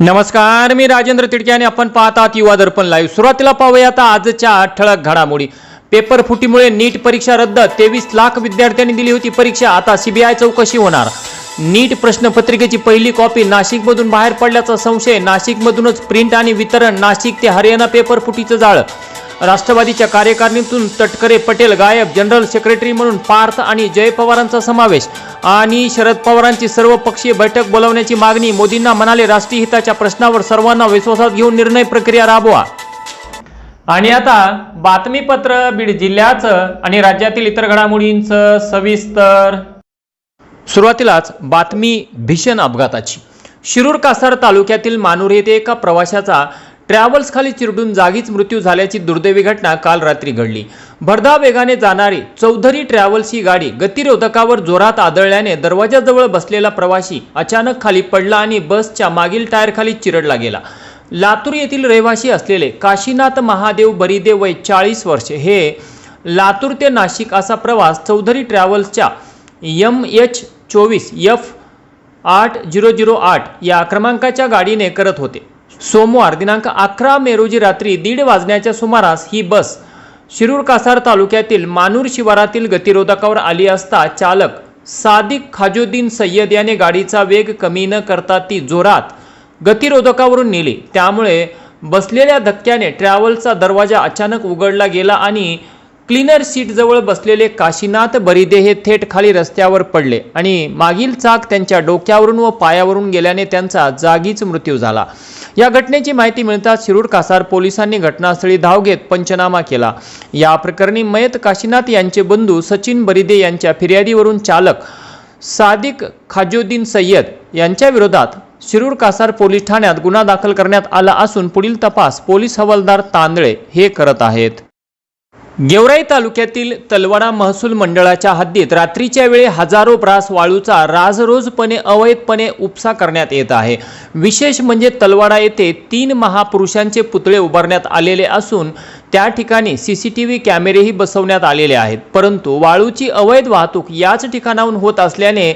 नमस्कार, मी राजेंद्र तिडके आणि आपण पाहतात युवा दर्पण लाईव्ह। सुरुवातीला पाहूया आता आजच्या ठळक घडामोडी। पेपर फुटीमुळे नीट परीक्षा रद्द, 23 लाख विद्यार्थ्यांनी दिली होती परीक्षा, आता सीबीआय चौकशी होणार। नीट प्रश्नपत्रिकेची पहिली कॉपी नाशिकमधून बाहेर पडल्याचा संशय, नाशिकमधूनच प्रिंट आणि वितरण, नाशिक ते हरियाणा पेपर फुटीचं जाळ। राष्ट्रवादीच्या कार्यकारिणीतून तटकरे पटेल गायब, जनरल सेक्रेटरी म्हणून पार्थ आणि जय पवारांचा समावेश आणि शरद पवारांची सर्वपक्षीय बैठक बोलावण्याची मागणी। मोदींना म्हणाले, राष्ट्रीय हिताच्या प्रश्नावर सर्वांना विश्वासात घेऊन निर्णय प्रक्रिया राबवा। आणि आता बातमीपत्र बीड जिल्ह्याचं आणि राज्यातील इतर घडामोडींचं सविस्तर। सुरुवातीलाच बातमी भीषण अपघाताची। शिरूर कासार तालुक्यातील मानूर येथे एका प्रवाशाचा ट्रॅव्हल्स खाली चिरडून जागीच मृत्यू झाल्याची दुर्दैवी घटना काल रात्री घडली। भरधाव वेगाने जाणारी चौधरी ट्रॅव्हल्स ही गाडी गतिरोधकावर जोरात आदळल्याने दरवाजाजवळ बसलेला प्रवासी अचानक खाली पडला आणि बसच्या मागील टायर खाली चिरडला गेला। लातूर येथील रहिवासी असलेले काशीनाथ महादेव बरिदे वय 40 वर्षे हे लातूर ते नाशिक असा प्रवास चौधरी ट्रॅव्हल्सच्या MH24F8008 या क्रमांकाच्या गाडीने करत होते। सोमवार दिनांक 11 मे रोजी रात्री 1:30 वाजण्याच्या सुमारास ही बस शिरूर कासार तालुक्यातील मानूर शिवारातील गतिरोधकावर आली असता चालक सादिक खाजोद्दीन सय्यद याने गाडीचा वेग कमी न करता ती जोरात गतिरोधकावरून नेली। त्यामुळे बसलेल्या धक्क्याने ट्रॅव्हल्सचा दरवाजा अचानक उघडला गेला आणि क्लीनर सीट जवळ बसलेले काशीनाथ बरिदे हे थेट खाली रस्त्यावर पडले आणि मागील चाक त्यांच्या डोक्यावरून व पायावरून गेल्याने त्यांचा जागीच मृत्यू झाला। या घटनेची माहिती मिळताच शिरूर कासार पोलिसांनी घटनास्थळी धाव घेत पंचनामा केला। या प्रकरणी मयत काशीनाथ यांचे बंधू सचिन बरिदे यांच्या फिर्यादीवरून चालक सादिक खाजोद्दीन सय्यद यांच्या विरोधात शिरूर कासार पोलीस ठाण्यात गुन्हा दाखल करण्यात आला असून पुढील तपास पोलीस हवालदार तांदळे हे करत आहेत। गेवराई तालुक्यातील तलवाडा महसूल मंडळाच्या हद्दीत रात्रीच्या वेळी हजारो ब्रास वाळूचा राजरोजपणे अवैधपणे उपसा करण्यात येत आहे। विशेष म्हणजे तलवाडा येथे 3 महापुरुषांचे पुतळे उभारण्यात आलेले असून त्या ठिकाणी सीसीटीव्ही कॅमेरेही बसवण्यात आलेले आहेत, परंतु वाळूची अवैध वाहतूक याच ठिकाणाहून होत असल्याने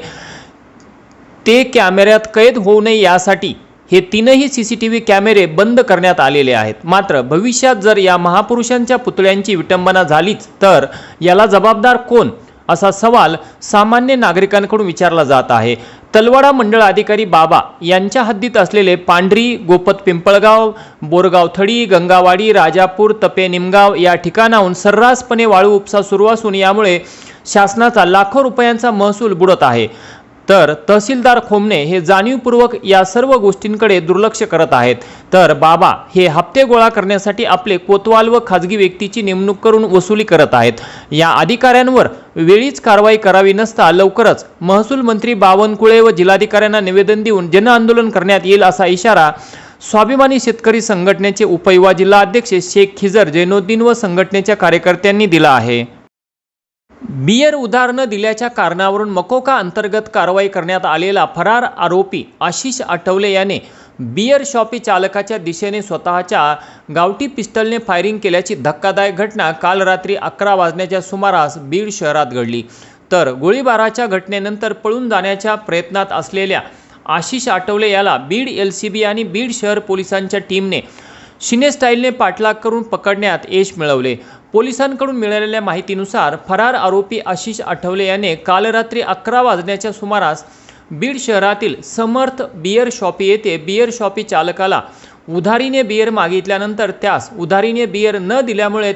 ते कॅमेऱ्यात कैद होऊ नये यासाठी हे 3ही सीसीटीव्ही कॅमेरे बंद करण्यात आलेले आहेत। मात्र भविष्यात जर या महापुरुषांच्या पुतळ्यांची विटंबना झालीच तर याला जबाबदार कोण असा सवाल सामान्य नागरिकांकडून विचारला जात आहे। तलवाडा मंडळ अधिकारी बाबा यांच्या हद्दीत असलेले पांढरी, गोपत पिंपळगाव, बोरगाव थडी, गंगावाडी, राजापूर, तपे निमगाव या ठिकाणाहून सर्रासपणे वाळू उपसा सुरू असून यामुळे शासनाचा लाखो रुपयांचा महसूल बुडत आहे। तर तहसीलदार खोमणे हे जाणीवपूर्वक या सर्व गोष्टींकडे दुर्लक्ष करत आहेत, तर बाबा हे हप्ते गोळा करण्यासाठी आपले कोतवाल व खाजगी व्यक्तीची नेमणूक करून वसुली करत आहेत। या अधिकाऱ्यांवर वेळीच कारवाई करावी नसता लवकरच महसूल मंत्री बावनकुळे व जिल्हाधिकाऱ्यांना निवेदन देऊन जनआंदोलन करण्यात येईल असा इशारा स्वाभिमानी शेतकरी संघटनेचे उपयुवा जिल्हा अध्यक्ष शेख खिजर जैनुद्दीन व संघटनेच्या कार्यकर्त्यांनी दिला आहे। बियर उधार न दिल्याच्या कारणावरून मकोका अंतर्गत कारवाई करण्यात आलेला फरार आरोपी आशिष आठवले याने बियर शॉपी चालकाच्या दिशेने स्वतःच्या गावठी पिस्टलने फायरिंग केल्याची धक्कादायक घटना काल रात्री 11 वाजण्याच्या सुमारास बीड शहरात घडली। तर गोळीबाराच्या घटनेनंतर पळून जाण्याच्या प्रयत्नात असलेल्या आशिष आठवले याला बीड LCB आणि बीड शहर पोलिसांच्या टीमने शिने स्टाईलने पाठलाग करून पकडण्यात यश मिळवले। पोलिसांकडून मिळालेल्या माहितीनुसार फरार आरोपी आशिष आठवले याने काल रात्री 11 वाजण्याच्या सुमारास बीड शहरातील समर्थ बियर शॉपी येथे बियर शॉपी चालकाला उधारीने बियर मागितल्यानंतर त्यास उधारीने बियर न दिल्यामुळे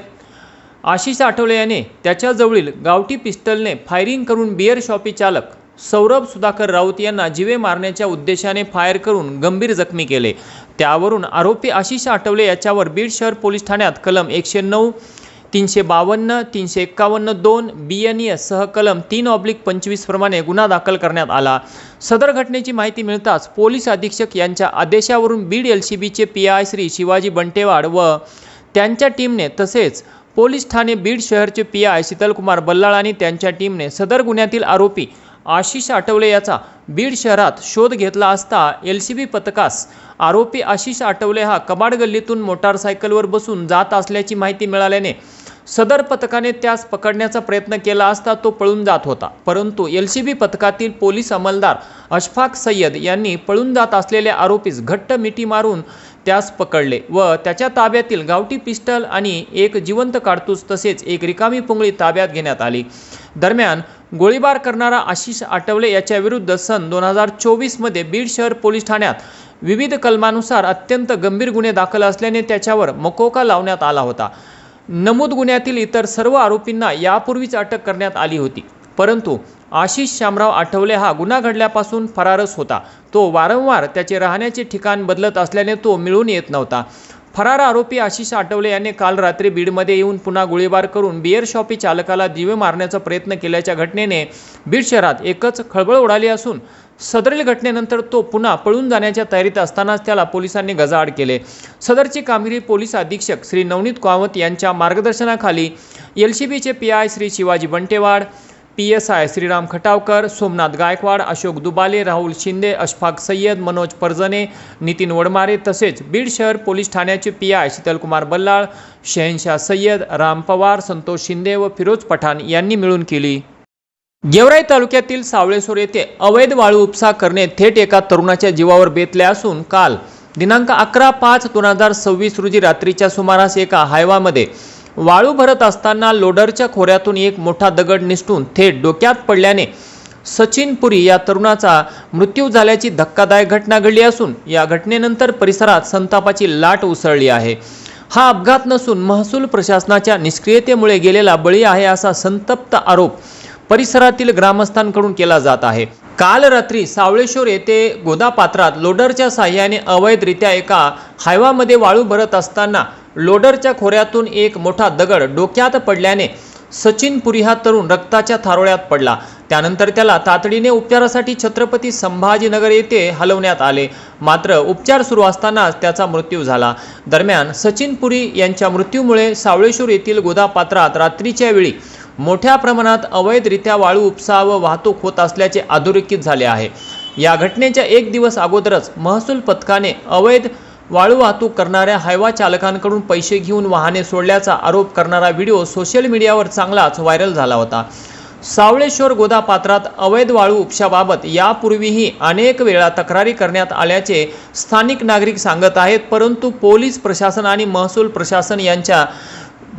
आशिष आठवले याने त्याच्याजवळील गावठी पिस्टलने फायरिंग करून बियर शॉपी चालक सौरभ सुधाकर राऊत यांना जीवे मारण्याच्या उद्देशाने फायर करून गंभीर जखमी केले। त्यावरून आरोपी आशिष आठवले याच्यावर बीड शहर पोलीस ठाण्यात कलम 109, 352, 351(2) BNES सह कलम 3/25 प्रमाणे गुन्हा दाखल करण्यात आला। सदर घटनेची माहिती मिळताच पोलीस अधीक्षक यांच्या आदेशावरून बीड LCBचे PI श्री शिवाजी बंटेवाड व त्यांच्या टीमने तसेच पोलीस ठाणे बीड शहरचे PI शीतलकुमार बल्लाळ आणि त्यांच्या टीमने सदर गुन्ह्यातील आरोपी आशिष आठवले याचा बीड शहरात शोध घेतला असता LCB पथकास आरोपी आशिष आठवले हा कबाड गल्लीतून मोटारसायकलवर बसून जात असल्याची माहिती मिळाल्याने सदर पथकाने त्यास पकडण्याचा प्रयत्न केला असता तो पळून जात होता, परंतु LCB पथकातील पोलीस अंमलदार अशफाक सय्यद यांनी पळून जात असलेल्या आरोपीस घट्ट मिठी मारून त्यास पकडले व त्याच्या ताब्यातील गावठी पिस्टल आणि एक जिवंत काडतूस तसेच एक रिकामी पुंगळी ताब्यात घेण्यात आली। दरम्यान गोळीबार करणारा आशिष आठवले याच्या विरुद्ध सन 2024 मध्ये बीड शहर पोलीस ठाण्यात विविध कलमानुसार अत्यंत गंभीर गुन्हे दाखल असल्याने त्याच्यावर मकोका लावण्यात आला होता। नमूद गुन्ह्यातील इतर सर्व आरोपींना यापूर्वीच अटक करण्यात आली होती, परंतु आशिष शामराव आठवले हा गुन्हा घडल्यापासून फरारच होता। तो वारंवार त्याचे राहण्याचे ठिकाण बदलत असल्याने तो मिळून येत नव्हता। फरार आरोपी आशिष आठवले याने काल रात्री बीडमध्ये येऊन पुन्हा गोळीबार करून बियर शॉपी चालकाला जीवे मारण्याचा प्रयत्न केल्याच्या घटनेने बीड शहरात एकच खळबळ उडाली असून सदरील घटनेनंतर तो पुन्हा पळून जाण्याच्या तयारीत असतानाच त्याला पोलिसांनी गजाआड केले। सदरची कामगिरी पोलीस अधीक्षक श्री नवनीत कामत यांच्या मार्गदर्शनाखाली LCBचे PI श्री शिवाजी बंटेवाड, PSI श्रीराम खटावकर, सोमनाथ गायकवाड, अशोक दुबाले, राहुल शिंदे, अशफाक सय्यद, मनोज परजने, नितीन वडमारे तसेच बीड शहर पोलीस ठाण्याचे PI शीतलकुमार बल्लाळ, शहनशाह सय्यद, राम पवार, संतोष शिंदे व फिरोज पठाण यांनी मिळून केली। गेवराई तालुक्यातील सावळेश्वर येथे अवैध वाळू उपसा करणे थेट एका तरुणाच्या जीवावर बेतले असून काल दिनांक 11/5/2026 रोजी रात्रीच्या सुमारास एका हायवामध्ये वाळू भरत असताना लोडरच्या खोऱ्यातून एक मोठा दगड निसटून थेट डोक्यात पडल्याने सचिन पुरी या तरुणाचा मृत्यू झाल्याची धक्कादायक घटना घडली असून या घटनेनंतर परिसरात संतापाची लाट उसळली आहे। हा अपघात नसून महसूल प्रशासनाच्या निष्क्रियतेमुळे गेलेला बळी आहे असा संतप्त आरोप परिसरातील ग्रामस्थांकडून केला जात आहे। काल रात्री सावळेश्वर येथे गोदापात्रात लोडरच्या साहाय्याने अवैधरित्या एका हायवामध्ये वाळू भरत असताना लोडरच्या खोऱ्यातून एक मोठा दगड डोक्यात पडल्याने सचिन पुरी हा तरुण रक्ताच्या थारोळ्यात पडला। त्यानंतर त्याला तातडीने उपचारासाठी छत्रपती संभाजीनगर येथे हलवण्यात आले, मात्र उपचार सुरू असतानाच त्याचा मृत्यू झाला। दरम्यान सचिन पुरी यांच्या मृत्यूमुळे सावळेश्वर येथील गोदापात्रात रात्रीच्या वेळी मोठ्या प्रमाणात अवैधरित्या वाळू उपसा व वाहतूक होत असल्याचे अधोरेखित झाले आहे। या घटनेच्या एक दिवस अगोदरच महसूल पथकाने अवैध वाळू वाहतूक करणाऱ्या हायवा चालकांकडून पैसे घेऊन वाहने सोडल्याचा आरोप करणारा व्हिडिओ सोशल मीडियावर चांगलाच व्हायरल झाला होता। सावळेश्वर गोदापात्रात अवैध वाळू उपशाबाबत यापूर्वीही अनेक वेळा तक्रारी करण्यात आल्याचे स्थानिक नागरिक सांगत आहेत, परंतु पोलीस प्रशासन आणि महसूल प्रशासन यांच्या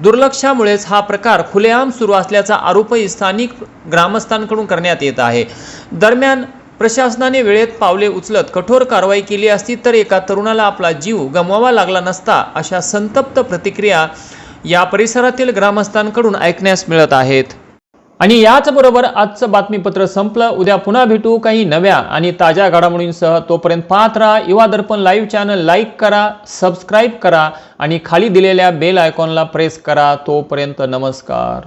दुर्लक्षामुळेच हा प्रकार खुलेआम सुरू असल्याचा आरोपही स्थानिक ग्रामस्थांकडून करण्यात येत आहे। दरम्यान प्रशासनाने वेळेत पावले उचलत कठोर कारवाई केली असती तर एका तरुणाला आपला जीव गमवावा लागला नसता, अशा संतप्त प्रतिक्रिया या परिसरातील ग्रामस्थांकडून ऐकण्यास मिळत आहेत। आणि याचबरोबर आजचं बातमीपत्र संपलं। उद्या पुन्हा भेटू काही नव्या आणि ताज्या घडामोडींसह। तोपर्यंत पाहत राहा युवा दर्पण लाईव्ह चॅनल, लाईक करा, सबस्क्राईब करा आणि खाली दिलेल्या बेल आयकॉनला प्रेस करा। तोपर्यंत नमस्कार।